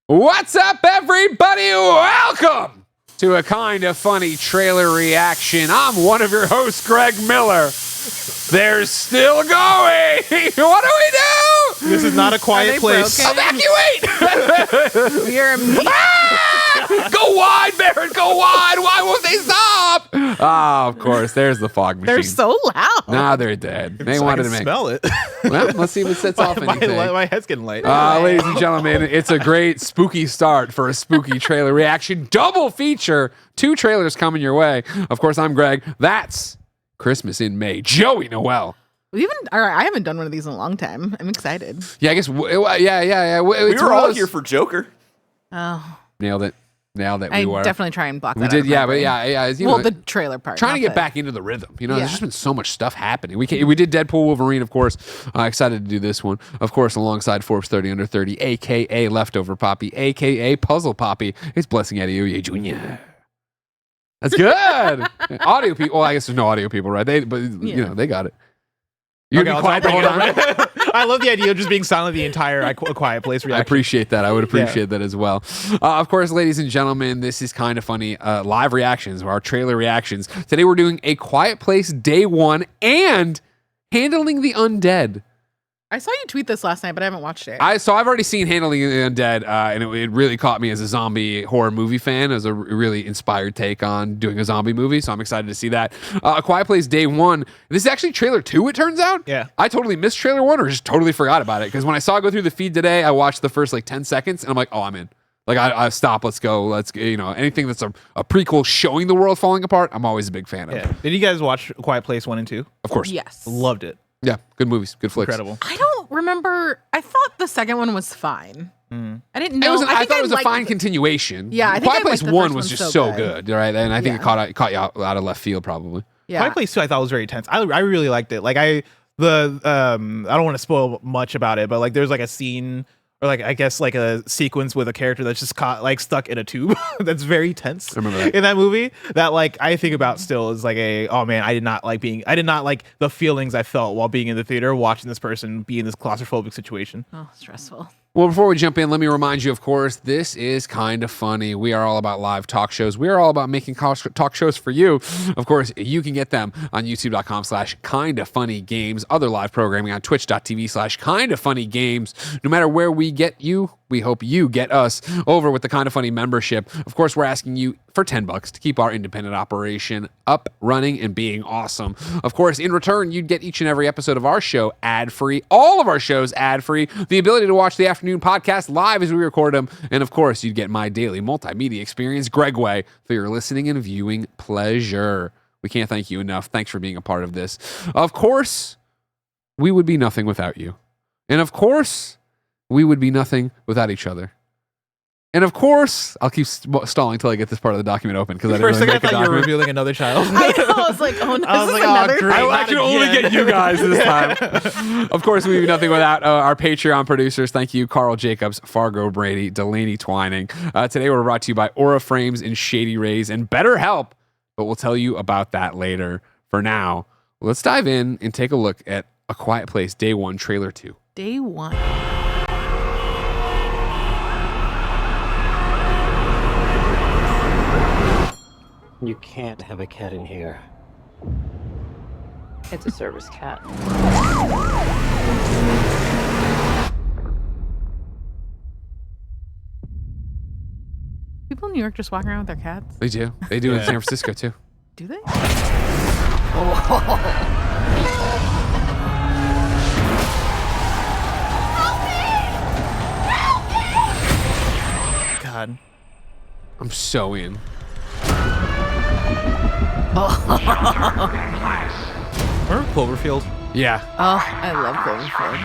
What's up, everybody? Welcome to a kind of funny trailer reaction. I'm one of your hosts, Greg Miller. They're still going. What do we do? This is not a quiet place. Broken? Evacuate! You're Go wide, Barrett. Go wide. Why won't they stop? Oh, of course. There's the fog machine. They're so loud. Nah, they're dead. They wanted to make. Smell it. Well, let's see if it sets off anything. My head's getting light. Ladies and gentlemen, it's a great spooky start for a spooky trailer reaction. Double feature. 2 trailers coming your way. Of course, I'm Greg. That's Christmas in May. Joey Noel. I haven't done one of these in a long time. I'm excited. Yeah, I guess. Yeah. We were all here for Joker. Oh, Nailed it. I definitely try and block that. We did, yeah, but yeah. Well, the trailer part. Trying to get back into the rhythm. You know, there's just been so much stuff happening. We did Deadpool Wolverine, of course. Excited to do this one, of course, alongside Forbes 30 Under 30, a.k.a. Leftover Poppy, a.k.a. Puzzle Poppy. It's Blessing Adeoye Jr. That's good. Audio people. Well, I guess there's no audio people, right? You know, they got it. You're okay, be quiet the whole time. I love the idea of just being silent the entire Quiet Place reaction. I appreciate that. I would appreciate that as well. Of course, ladies and gentlemen, this is kind of funny. Live reactions, or our trailer reactions. Today we're doing A Quiet Place Day 1 and Handling the Undead. I saw you tweet this last night, but I haven't watched it. I've already seen Handling the Undead, and it really caught me as a zombie horror movie fan. It was a really inspired take on doing a zombie movie, so I'm excited to see that. A Quiet Place Day 1. This is actually trailer 2, it turns out. Yeah. I totally missed trailer 1 or just totally forgot about it, because when I saw it go through the feed today, I watched the first 10 seconds, and I'm like, oh, I'm in. I stop, let's go, anything that's a prequel showing the world falling apart, I'm always a big fan of. Yeah. Did you guys watch Quiet Place 1 and 2? Of course. Yes. Loved it. Yeah, good movies, good flicks. Incredible. I don't remember. I thought the second one was fine. I didn't know. I thought it was a fine continuation. Yeah, I think Quiet I Place liked the 1 first was one just so so good, right? And I think it caught you out of left field, probably. Yeah. Quiet Place 2 I thought was very tense. I really liked it. I don't want to spoil much about it, but there's a scene or I guess a sequence with a character that's just caught stuck in a tube that's very tense. I remember that. In that movie that I think about still is oh man, I did not like the feelings I felt while being in the theater watching this person be in this claustrophobic situation. Oh, stressful. Well, before we jump in, let me remind you, of course, this is Kind of Funny. We are all about live talk shows. We are all about making talk shows for you. Of course, you can get them on youtube.com/kindoffunnygames, other live programming on twitch.tv/kindoffunnygames. No matter where we get you, we hope you get us over with the Kind of Funny membership. Of course, we're asking you for $10 to keep our independent operation up, running, and being awesome. Of course, in return, you'd get each and every episode of our show ad-free, all of our shows ad-free, the ability to watch the afternoon podcast live as we record them, and of course, you'd get my daily multimedia experience, Gregway, for your listening and viewing pleasure. We can't thank you enough. Thanks for being a part of this. Of course, we would be nothing without you. And of course, we would be nothing without each other. And of course, I'll keep stalling until I get this part of the document open because I didn't really make a I thought you were document. revealing another child. I know. I was like, oh no, I was this is like, oh, another great. thing. I can only get you guys this time. Of course, we'd be nothing without our Patreon producers. Thank you, Carl Jacobs, Fargo Brady, Delaney Twining. Today, we're brought to you by Aura Frames and Shady Rays and BetterHelp, but we'll tell you about that later. For now, let's dive in and take a look at A Quiet Place Day 1, Trailer 2. Day 1. You can't have a cat in here. It's a service cat. People in New York just walking around with their cats. They do. They do in San Francisco, too. Do they? God. I'm so in. Remember Cloverfield? Yeah. Oh, I love Cloverfield.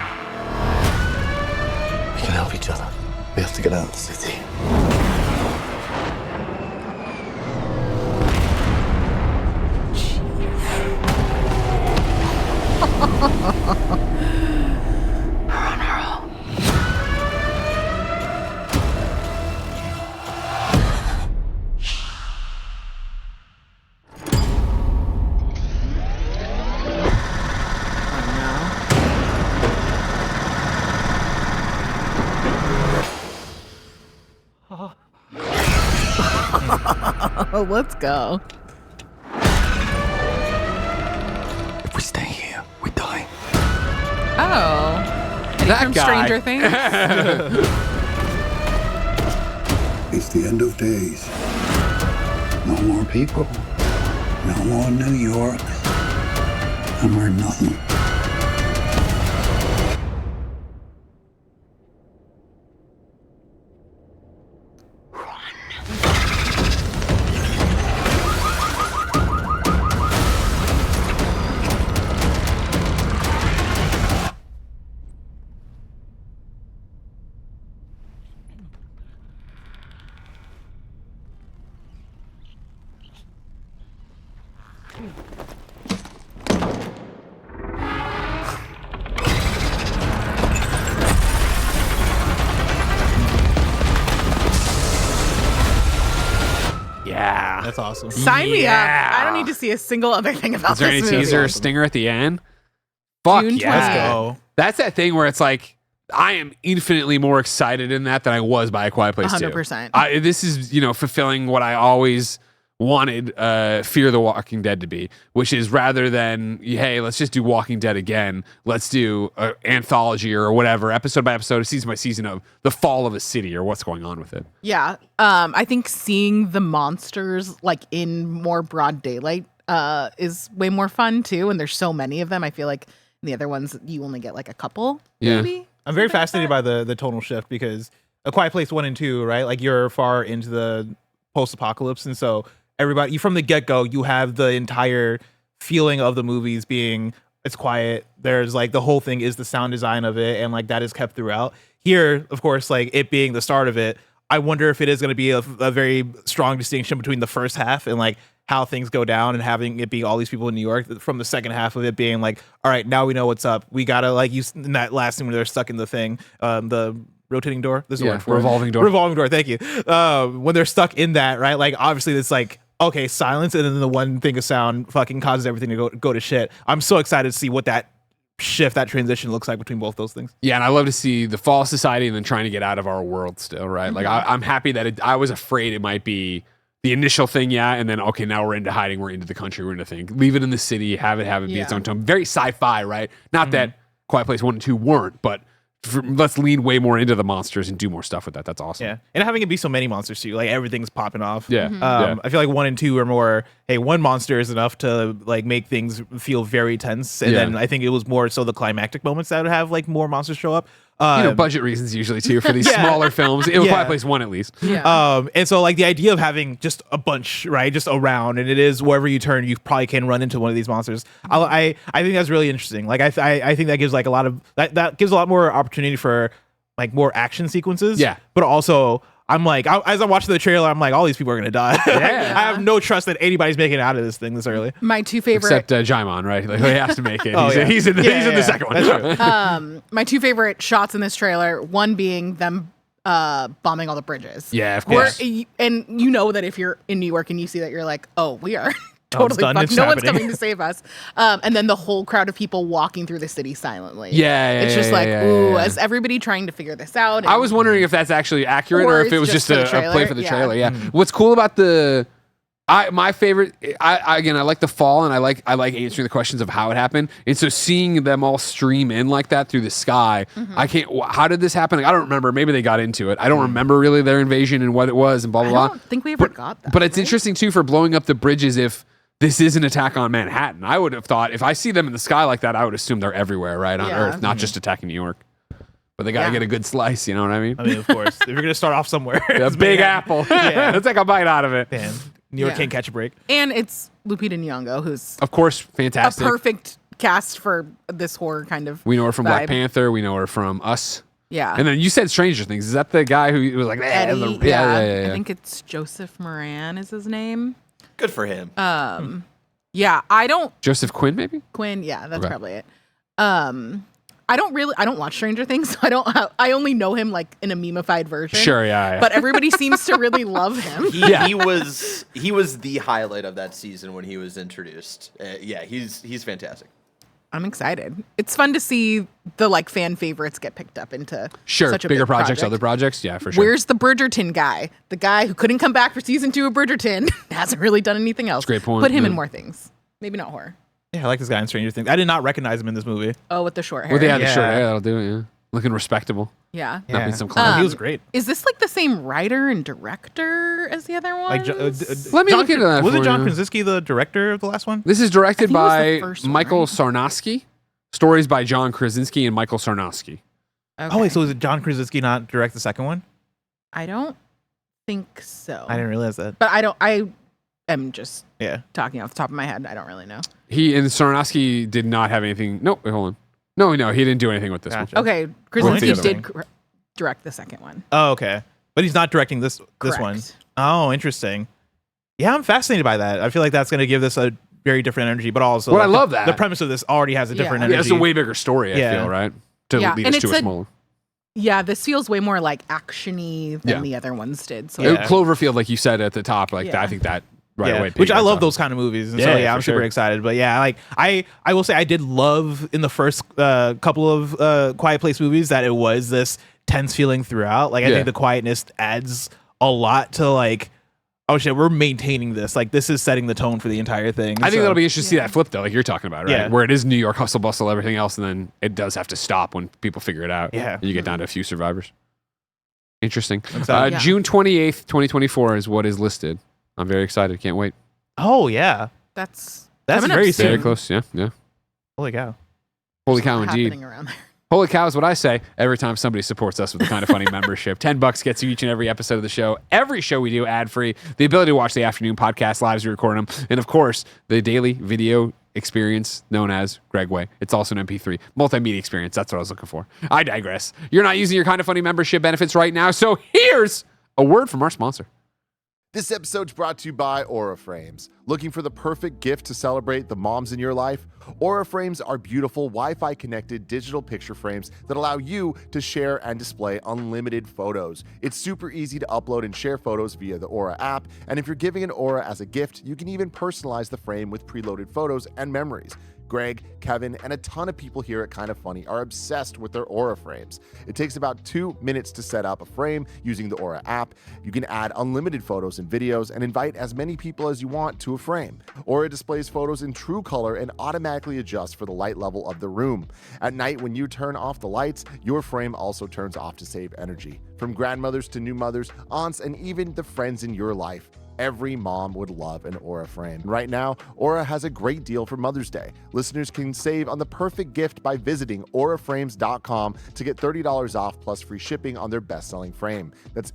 We can help each other. We have to get out of the city. Let's go. If we stay here, we die. Oh. Eddie That from guy. Stranger Things. It's the end of days. No more people. No more New York. No more nothing. Yeah. That's awesome. Sign me up. Yeah. I don't need to see a single other thing about Is there any this movie. teaser or stinger at the end? Fuck June yeah. 20th. Let's go. That's that thing where it's like, I am infinitely more excited in that than I was by A Quiet Place 2. 100%. This is, fulfilling what I always wanted Fear the Walking Dead to be, which is rather than, hey, let's just do Walking Dead again, let's do an anthology or whatever, episode by episode, season by season of the fall of a city or what's going on with it. Yeah. I think seeing the monsters like in more broad daylight is way more fun too. And there's so many of them. I feel like in the other ones you only get like a couple, Yeah. maybe. I'm very fascinated by the tonal shift because A Quiet Place 1 and 2, right? Like you're far into the post-apocalypse, and so everybody from the get-go, you have the entire feeling of the movies being it's quiet. There's like the whole thing is the sound design of it, and like that is kept throughout. Here, of course, like it being the start of it, I wonder if it is going to be a very strong distinction between the first half and like how things go down and having it be all these people in New York from the second half of it being like, all right, now we know what's up. We gotta like use in that last scene when they're stuck in the thing, the rotating door. There's a Yeah, word for revolving it. door. Revolving door. Thank you. When they're stuck in that, right? Like obviously it's like okay, silence, and then the one thing of sound fucking causes everything to go to shit. I'm so excited to see what that shift, that transition looks like between both those things. Yeah, and I love to see the fall of society and then trying to get out of our world still, right? Like I'm happy that I was afraid it might be the initial thing, yeah, and then okay, now we're into hiding, we're into the country, we're into thing. Leave it in the city, have it be its own tone. Very sci-fi, right? Not that Quiet Place 1 and 2 weren't, but let's lean way more into the monsters and do more stuff with that. That's awesome. Yeah, and having it be so many monsters too, like everything's popping off. Yeah. Yeah. I feel like 1 and 2 are more, hey, one monster is enough to like make things feel very tense, and Yeah. then I think it was more so the climactic moments that would have like more monsters show up. Budget reasons usually too for these smaller films. In Quiet Place 1 at least. Yeah. And so like the idea of having just a bunch, right, just around, and it is wherever you turn, you probably can run into one of these monsters. I think that's really interesting. Like I think that gives like a lot of that gives a lot more opportunity for like more action sequences. Yeah. But also I'm like, as I'm watching the trailer, I'm like, all these people are gonna die. Yeah. I have no trust that anybody's making it out of this thing this early. My two favorite Except Jaimon, right? Like he has to make it. Oh, yeah. He's in the second one. That's true. my two favorite shots in this trailer, one being them bombing all the bridges. Yeah, of Where- course. and you know that if you're in New York and you see that, you're like, oh, we are totally done. fucked. It's No one's happening. coming to save us. And then the whole crowd of people walking through the city silently. Yeah, It's just yeah, like, yeah, ooh, yeah. as everybody trying to figure this out. I was wondering if that's actually accurate or Or if it it's was just just for the a play trailer. for the Yeah. trailer. Yeah. What's cool about my favorite, I like the fall, and I like answering the questions of how it happened. And so seeing them all stream in like that through the sky, I can't. How did this happen? Like, I don't remember. Maybe they got into it. I don't remember really their invasion and what it was and blah blah I blah. don't think we ever got that. But it's interesting too for blowing up the bridges. If this is an attack on Manhattan, I would have thought if I see them in the sky like that, I would assume they're everywhere, right on Yeah. Earth, not just attacking New York. But they gotta get a good slice. You know what I mean? I mean, of course, if you're gonna start off somewhere, A it's big Manhattan. apple. Yeah. Let's take a bite out of it. Man, New York Yeah. can't catch a break. And it's Lupita Nyong'o, who's Of course, a fantastic. perfect cast for this horror kind of We know her from Black vibe. Panther. We know her from Us. Yeah. And then you said Stranger Things. Is that the guy who was like, Eddie, yeah. I think it's Joseph Moran is his name. Good for him. Yeah, I don't Joseph Quinn, maybe? Quinn. Yeah, that's Okay. probably it. I don't watch Stranger Things. So I only know him like in a memeified version. Sure, yeah. But everybody seems to really love him. He was the highlight of that season when he was introduced. Yeah, he's fantastic. I'm excited. It's fun to see the like fan favorites get picked up into Sure, such a bigger big projects, project. other projects. Yeah, for sure. Where's the Bridgerton guy? The guy who couldn't come back for season 2 of Bridgerton hasn't really done anything else. That's a great point, Put him in yeah. more things. Maybe not horror. Yeah, I like this guy in Stranger Things. I did not recognize him in this movie. Oh, with the short hair. Well, they had the Yeah. short hair. That'll do it. Yeah, looking respectable. Yeah. Not being some Oh, clown. he was great. Is this like the same writer and director as the other one? Like, Let me John, look into that Was for it John you. Krasinski the director of the last one? This is I directed think it was the by first one, Michael right? Sarnowski. Stories by John Krasinski and Michael Sarnowski. Okay. Oh wait, so is it John Krasinski not direct the second one? I don't think so. I didn't realize that. But I am just Yeah. talking off the top of my head. I don't really know. He and Sarnowski did not have anything. No, wait, hold on. No, he didn't do anything with this Gotcha. one. Okay, What's Krasinski the other did one? direct the second one. Oh, okay. But he's not directing this Correct. one. Oh, interesting. Yeah, I'm fascinated by that. I feel like that's going to give this a very different energy, but also Well, I like, love the that. the premise of this already has a different Yeah. Yeah, energy. it's a way bigger story, I Yeah. feel, right? To Yeah, lead and us to it's a a- smaller. Yeah, this feels way more like actiony than Yeah. the other ones did. So Yeah. Cloverfield, like you said at the top, like Yeah. I think that right Yeah, away. which I piggybacks love off. those kind of movies. And Yeah, so yeah, I'm for super sure. excited. But yeah, like I will say I did love in the first couple of Quiet Place movies that it was this tense feeling throughout. Like I Yeah. think the quietness adds a lot to like, oh shit, we're maintaining this. Like this is setting the tone for the entire thing. I think So- that'll be interesting to see that flip though, like you're talking about, right? Yeah. Where it is New York hustle bustle, everything else, and then it does have to stop when people figure it out. Yeah. And you get down to a few survivors. Interesting. excited. Yeah. June 28th, 2024 is what is listed. I'm very excited. Can't wait. Oh yeah, that's That's coming up very soon. Very soon. close. Yeah. Yeah. holy cow. Holy cow, Happening indeed. around there. Holy cow is what I say every time somebody supports us with the Kind of Funny membership. $10 gets you each and every episode of the show. Every show we do ad free. The ability to watch the afternoon podcast live as we record them. And of course, the daily video experience known as Greg Way. It's also an MP3 multimedia experience. That's what I was looking for. I digress. You're not using your Kind of Funny membership benefits right now. So here's a word from our sponsor. This episode's brought to you by Aura Frames. Looking for the perfect gift to celebrate the moms in your life? Aura Frames are beautiful Wi-Fi connected digital picture frames that allow you to share and display unlimited photos. It's super easy to upload and share photos via the Aura app, and if you're giving an Aura as a gift, you can even personalize the frame with preloaded photos and memories. Greg, Kevin, and a ton of people here at Kind of Funny are obsessed with their Aura frames. It takes about 2 minutes to set up a frame using the Aura app. You can add unlimited photos and videos and invite as many people as you want to a frame. Aura displays photos in true color and automatically adjusts for the light level of the room. At night, when you turn off the lights, your frame also turns off to save energy. From grandmothers to new mothers, aunts, and even the friends in your life, every mom would love an Aura frame. Right now, Aura has a great deal for Mother's Day. Listeners can save on the perfect gift by visiting auraframes.com to get $30 off plus free shipping on their best-selling frame. That's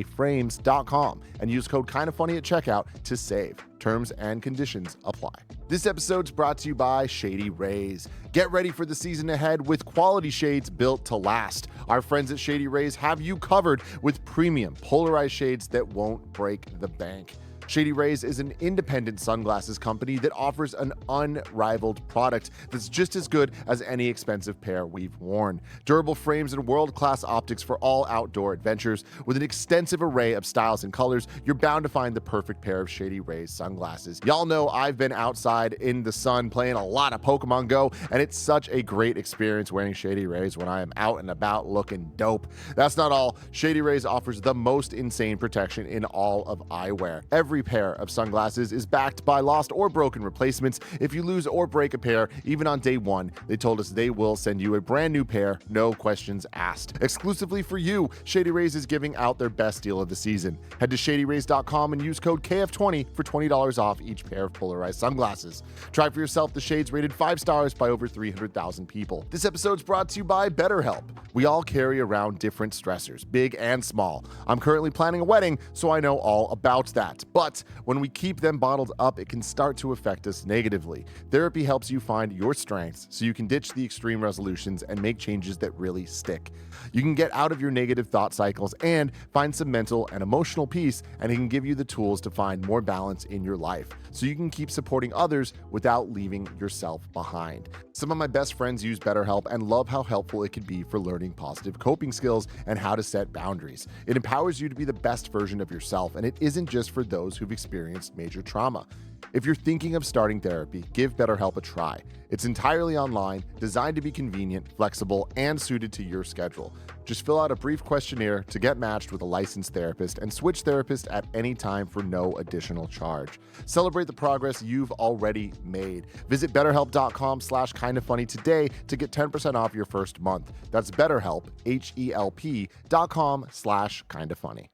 auraframes.com and use code KINDOFFUNNY at checkout to save. Terms and conditions apply. This episode's brought to you by Shady Rays. Get ready for the season ahead with quality shades built to last. Our friends at Shady Rays have you covered with premium polarized shades that won't break the bank. Shady Rays is an independent sunglasses company that offers an unrivaled product that's just as good as any expensive pair we've worn. Durable frames and world-class optics for all outdoor adventures. With an extensive array of styles and colors, you're bound to find the perfect pair of Shady Rays sunglasses. Y'all know I've been outside in the sun playing a lot of Pokemon Go, and it's such a great experience wearing Shady Rays when I am out and about looking dope. That's not all. Shady Rays offers the most insane protection in all of eyewear. Every pair of sunglasses is backed by lost or broken replacements. If you lose or break a pair, even on day one, they told us they will send you a brand new pair, no questions asked. Exclusively for you, Shady Rays is giving out their best deal of the season. Head to shadyrays.com and use code KF20 for $20 off each pair of polarized sunglasses. Try for yourself the shades rated 5 stars by over 300,000 people. This episode's brought to you by BetterHelp. We all carry around different stressors, big and small. I'm currently planning a wedding, so I know all about that. But when we keep them bottled up, it can start to affect us negatively. Therapy helps you find your strengths so you can ditch the extreme resolutions and make changes that really stick. You can get out of your negative thought cycles and find some mental and emotional peace, and it can give you the tools to find more balance in your life so you can keep supporting others without leaving yourself behind. Some of my best friends use BetterHelp and love how helpful it can be for learning positive coping skills and how to set boundaries. It empowers you to be the best version of yourself, and it isn't just for those those who've experienced major trauma. If you're thinking of starting therapy, give BetterHelp a try. It's entirely online, designed to be convenient, flexible, and suited to your schedule. Just fill out a brief questionnaire to get matched with a licensed therapist and switch therapist at any time for no additional charge. Celebrate the progress you've already made. Visit betterhelp.com/kindafunny today to get 10% off your first month. That's BetterHelp, HELP.com/kindafunny.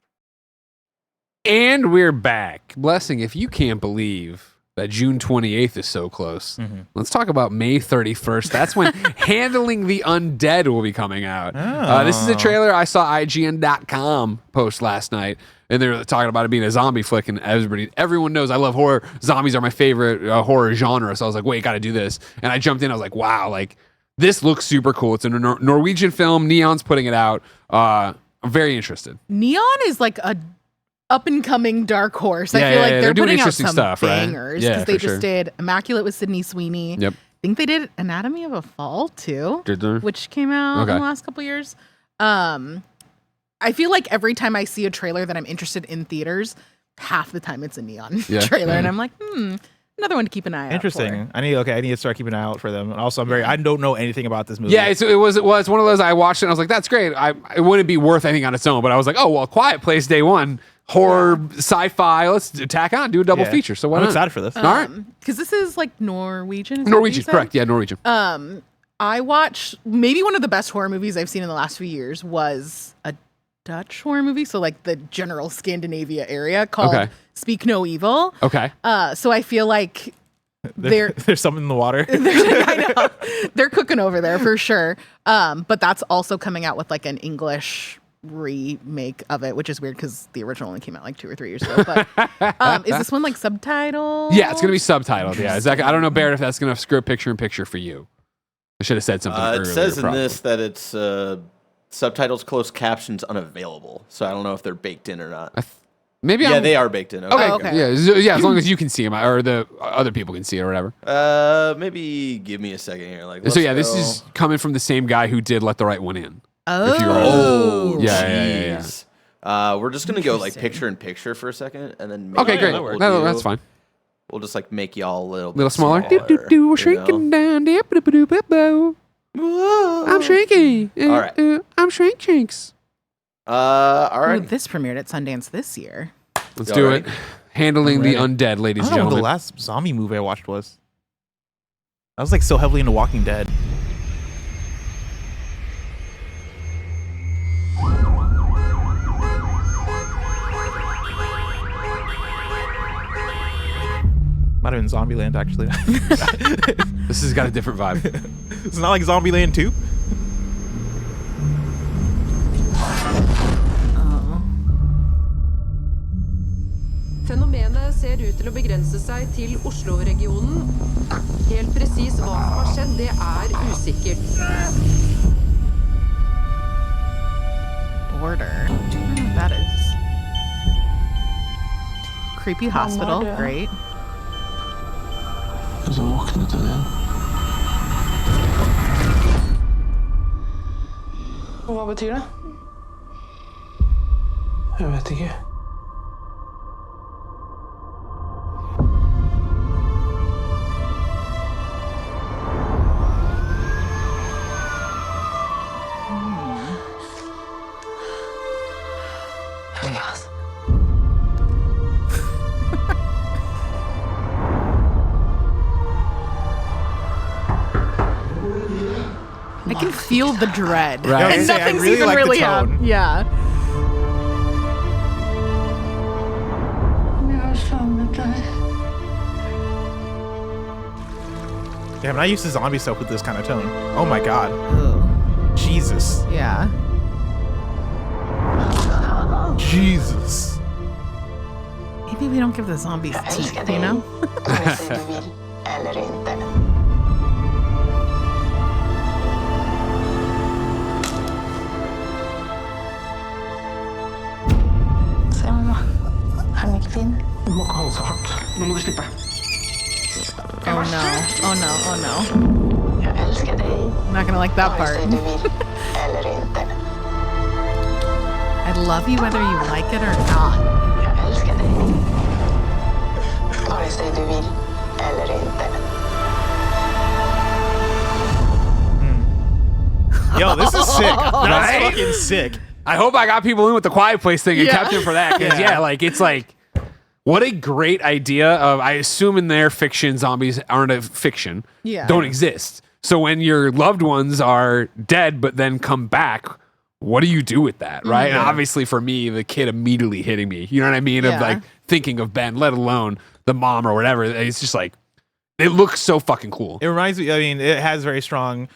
And we're back. Blessing, if you can't believe that June 28th is so close, let's talk about May 31st. That's when Handling the Undead will be coming out. This is a trailer I saw IGN.com post last night, and they're talking about it being a zombie flick, and everyone knows I love horror. Zombies are my favorite horror genre, so I was like, wait, gotta do this. And I jumped in, I was like, wow, like, this looks super cool. It's a Norwegian film. Neon's putting it out. I'm very interested. Neon is like a up and coming dark horse. Yeah, I feel like they're they're doing putting out interesting some stuff, right? bangers Yeah, because they for just sure. did Immaculate with Sydney Sweeney. Yep. I think they did Anatomy of a Fall too, Did they? which came out in the last couple years. I feel like every time I see a trailer that I'm interested in theaters, half the time it's a Neon trailer, and I'm like, another one to keep an eye out. Interesting. For. I need to start keeping an eye out for them. And also, I don't know anything about this movie. Yeah, it was one of those. I watched it and I was like, that's great. It wouldn't be worth anything on its own, but I was like, oh, well, Quiet Place day one, horror, sci-fi, let's tack on, do a double feature. So why I'm not? excited for this. All right. Because this is like Norwegian. Is that what Norwegian, you said? correct. Yeah, Norwegian. I watched maybe one of the best horror movies I've seen in the last few years was a Dutch horror movie, so like the general Scandinavia area called Speak No Evil. Okay. So I feel like There's something in the water. I know they're cooking over there for sure. But that's also coming out with like an English remake of it, which is weird because the original only came out like 2 or 3 years ago. But is this one like subtitled? Yeah, it's gonna be subtitled. Yeah, exactly. I don't know, Barrett, if that's gonna screw up picture in picture for you. I should have said something earlier. It says in probably. this that it's subtitles, closed captions unavailable. So I don't know if they're baked in or not. Maybe Yeah, they are baked in. Okay. okay. Yeah, as long as you can see them or the other people can see it or whatever. Maybe give me a second here. So yeah, this is coming from the same guy who did Let the Right One In. Oh, If you remember. Oh, Yeah. jeez. We're just gonna go like picture in picture for a second, and then Okay, great. what we'll No, do- that's fine. We'll just like make y'all a little Little bit smaller. smaller, We're you shrinking know? down. I'm shrinky. All right. I'm shrinks. All Ooh, right. this premiered at Sundance this year. Let's Y'all do ready? it. Handling the Undead, ladies I and don't know what the gentlemen. last zombie movie I watched was. I was like so heavily into Walking Dead. Might have been Zombieland actually. This has got a different vibe. It's not like Zombieland 2. Fenomenet ser ut til å begrense seg til Oslo-regionen. Helt presis hva som har skjedd, det er usikkert. Border. I don't know what that is. Creepy hospital. Great. Så våknet hun igjen. Hva betyr det? Jeg vet ikke. I can feel the dread. Right. I was And gonna say, I nothing's really even like the really tone. Yeah. Jeg har savnet deg. Yeah, I'm not used to zombie stuff with this kind of tone. Oh my god. Ugh. Jesus. Yeah. Jesus. Maybe we don't give the zombies teeth, you know? Vare sig du vill eller inte. Se, mamma. Er den ikke fin? Du må ikke holde så hardt. Nå må du slippe. Oh no. Oh no. Oh no. Jeg elsker deg. I'm not gonna like that Vare part. sig du vill eller inte. I love you whether you like it or not. Jeg elsker deg. sig du vill eller inte. Yo, this is sick. That's Right? fucking sick. I hope I got people in with the Quiet Place thing and kept him for that. Because, like, it's like, what a great idea of, I assume in their fiction, zombies aren't a fiction, don't exist. So when your loved ones are dead but then come back, what do you do with that, right? And obviously for me, the kid immediately hitting me, you know what I mean? Of like thinking of Ben, let alone the mom or whatever. It's just like, it looks so fucking cool. It reminds me, I mean, it has very strong,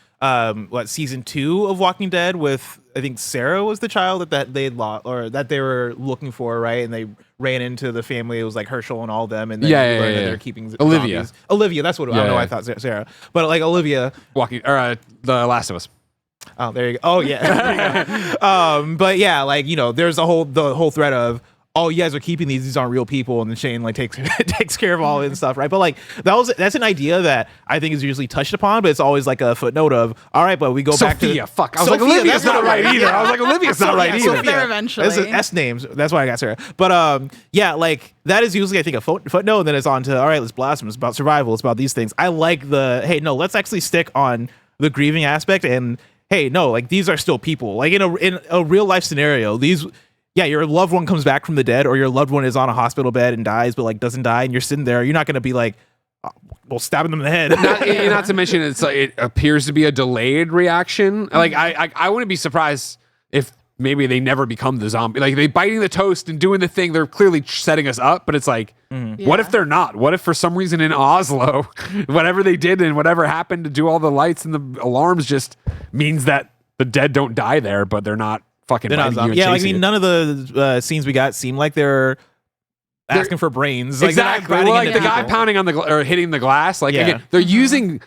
season 2 of Walking Dead with, I think Sarah was the child that they lost, or that they were looking for, right? And they ran into the family. It was like Herschel and all of them. And then you learned that they're keeping Olivia. zombies. Olivia, that's what I don't know. I thought Sarah. But like Olivia. The Last of Us. Oh, there you go. Oh, yeah. There you go. But yeah, like, you know, there's the whole thread of, oh, you guys are keeping these aren't real people, and then Shane like takes care of all of it and stuff, right? But like that's an idea that I think is usually touched upon, but it's always like a footnote of, all right, but we go back to Sophia. Fuck. I was like, Olivia's not right either. I was like, Olivia's not right either. There eventually. This is S names. That's why I got Sarah. But yeah, like that is usually I think a footnote, and then it's on to, all right, let's blast them. It's about survival. It's about these things. I like the, hey, no, let's actually stick on the grieving aspect, and hey, no, like these are still people. Like in a real life scenario, these. Yeah, your loved one comes back from the dead, or your loved one is on a hospital bed and dies, but like doesn't die, and you're sitting there. You're not going to be like, oh, well, stabbing them in the head. not to mention, it's like it appears to be a delayed reaction. Like I wouldn't be surprised if maybe they never become the zombie. Like they biting the toast and doing the thing. They're clearly setting us up, but it's like, what if they're not? What if for some reason in Oslo, whatever they did and whatever happened to do all the lights and the alarms just means that the dead don't die there, but they're not. Fucking they're not zombies. Yeah, like, I mean, none of the scenes we got seem like they're asking for brains. Like, exactly. Well, like the guy pounding on the or hitting the glass. Like again, they're using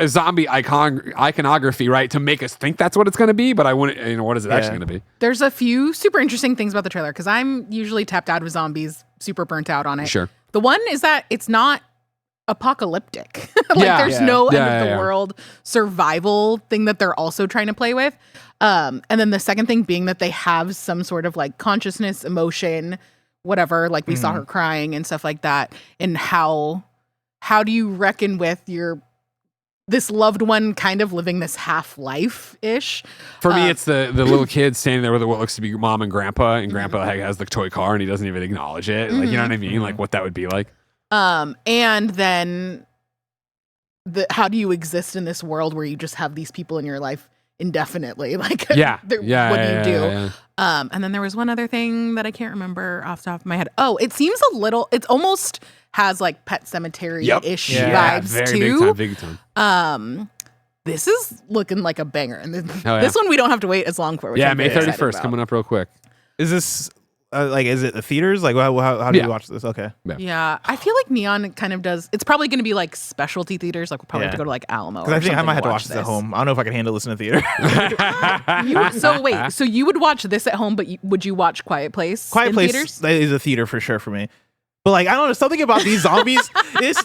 zombie iconography, right, to make us think that's what it's going to be. But I wouldn't. You know, what is it actually going to be? There's a few super interesting things about the trailer because I'm usually tapped out of zombies, super burnt out on it. Sure. The one is that it's not apocalyptic. There's no end of the world survival thing that they're also trying to play with. And then the second thing being that they have some sort of like consciousness, emotion, whatever, like we saw her crying and stuff like that. And how do you reckon with this loved one kind of living this half life ish? For me, it's the little kid standing there with what looks to be mom and grandpa has the toy car and he doesn't even acknowledge it. Like, you know what I mean? Like what that would be like. And then how do you exist in this world where you just have these people in your life indefinitely? Like, what do you do? Yeah. And then there was one other thing that I can't remember off the top of my head. Oh, it seems it almost has like Pet Cemetery-ish vibes too. Big time. This is looking like a banger. And this one we don't have to wait as long for. Yeah, May 31st coming up real quick. Is this is it the theaters? Like, how do you watch this? Okay. Yeah. I feel like Neon kind of does. It's probably going to be like specialty theaters. Like, we'll probably have to go to like Alamo. Because I think I might have to watch this at home. I don't know if I can handle this in a theater. So you would watch this at home, but would you watch Quiet Place? Quiet Place theaters? Is a theater for sure for me. But like, I don't know, something about these zombies. This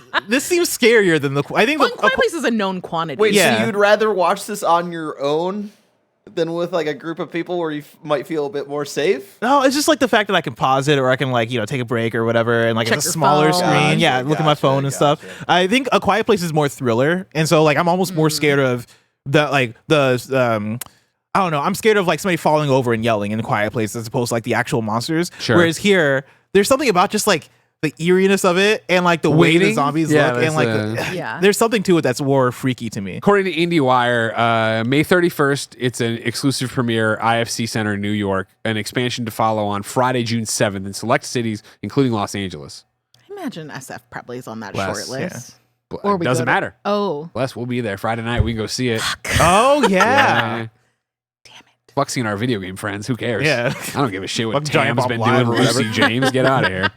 seems scarier than I think. Quiet Place is a known quantity. Wait, so you'd rather watch this on your own than with like a group of people where you might feel a bit more safe? No, it's just like the fact that I can pause it or I can like, take a break or whatever, and like it's a smaller screen. Look at my phone and stuff. I think A Quiet Place is more thriller, and so like I'm almost more scared of I don't know. I'm scared of like somebody falling over and yelling in A Quiet Place as opposed to like the actual monsters. Sure. Whereas here, there's something about just like the eeriness of it and like the way the zombies look and like there's something to it that's more freaky to me. According to IndieWire, May 31st, it's an exclusive premiere, IFC Center in New York, an expansion to follow on Friday, June 7th in select cities, including Los Angeles. I imagine SF probably is on that short list. Yeah. Or doesn't matter. Oh. Les, we'll be there Friday night. We can go see it. Oh, yeah. Fuck seeing our video game friends. Who cares? Yeah. I don't give a shit what Tam's been doing. Lucy James, get out of here.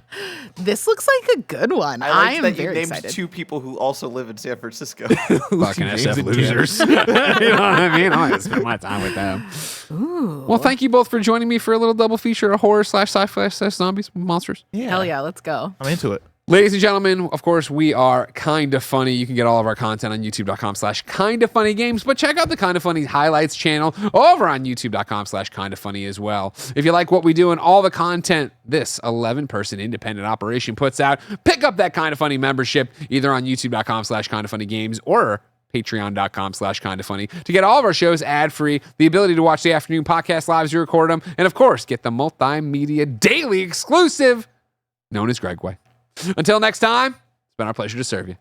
This looks like a good one. I am very named excited. 2 people who also live in San Francisco. Fucking SF losers. You know what I mean? I'm going to spend my time with them. Ooh. Well, thank you both for joining me for a little double feature of horror / sci-fi / zombies monsters. Hell yeah, let's go. I'm into it. Ladies and gentlemen, of course, we are Kinda Funny. You can get all of our content on youtube.com/kindafunnygames, but check out the Kinda Funny highlights channel over on youtube.com/kindafunny as well. If you like what we do and all the content this 11-person independent operation puts out, pick up that Kinda Funny membership either on youtube.com/kindafunnygames or patreon.com/kindafunny to get all of our shows ad-free, the ability to watch the afternoon podcast live as we record them, and of course, get the multimedia daily exclusive known as Gregway. Until next time, it's been our pleasure to serve you.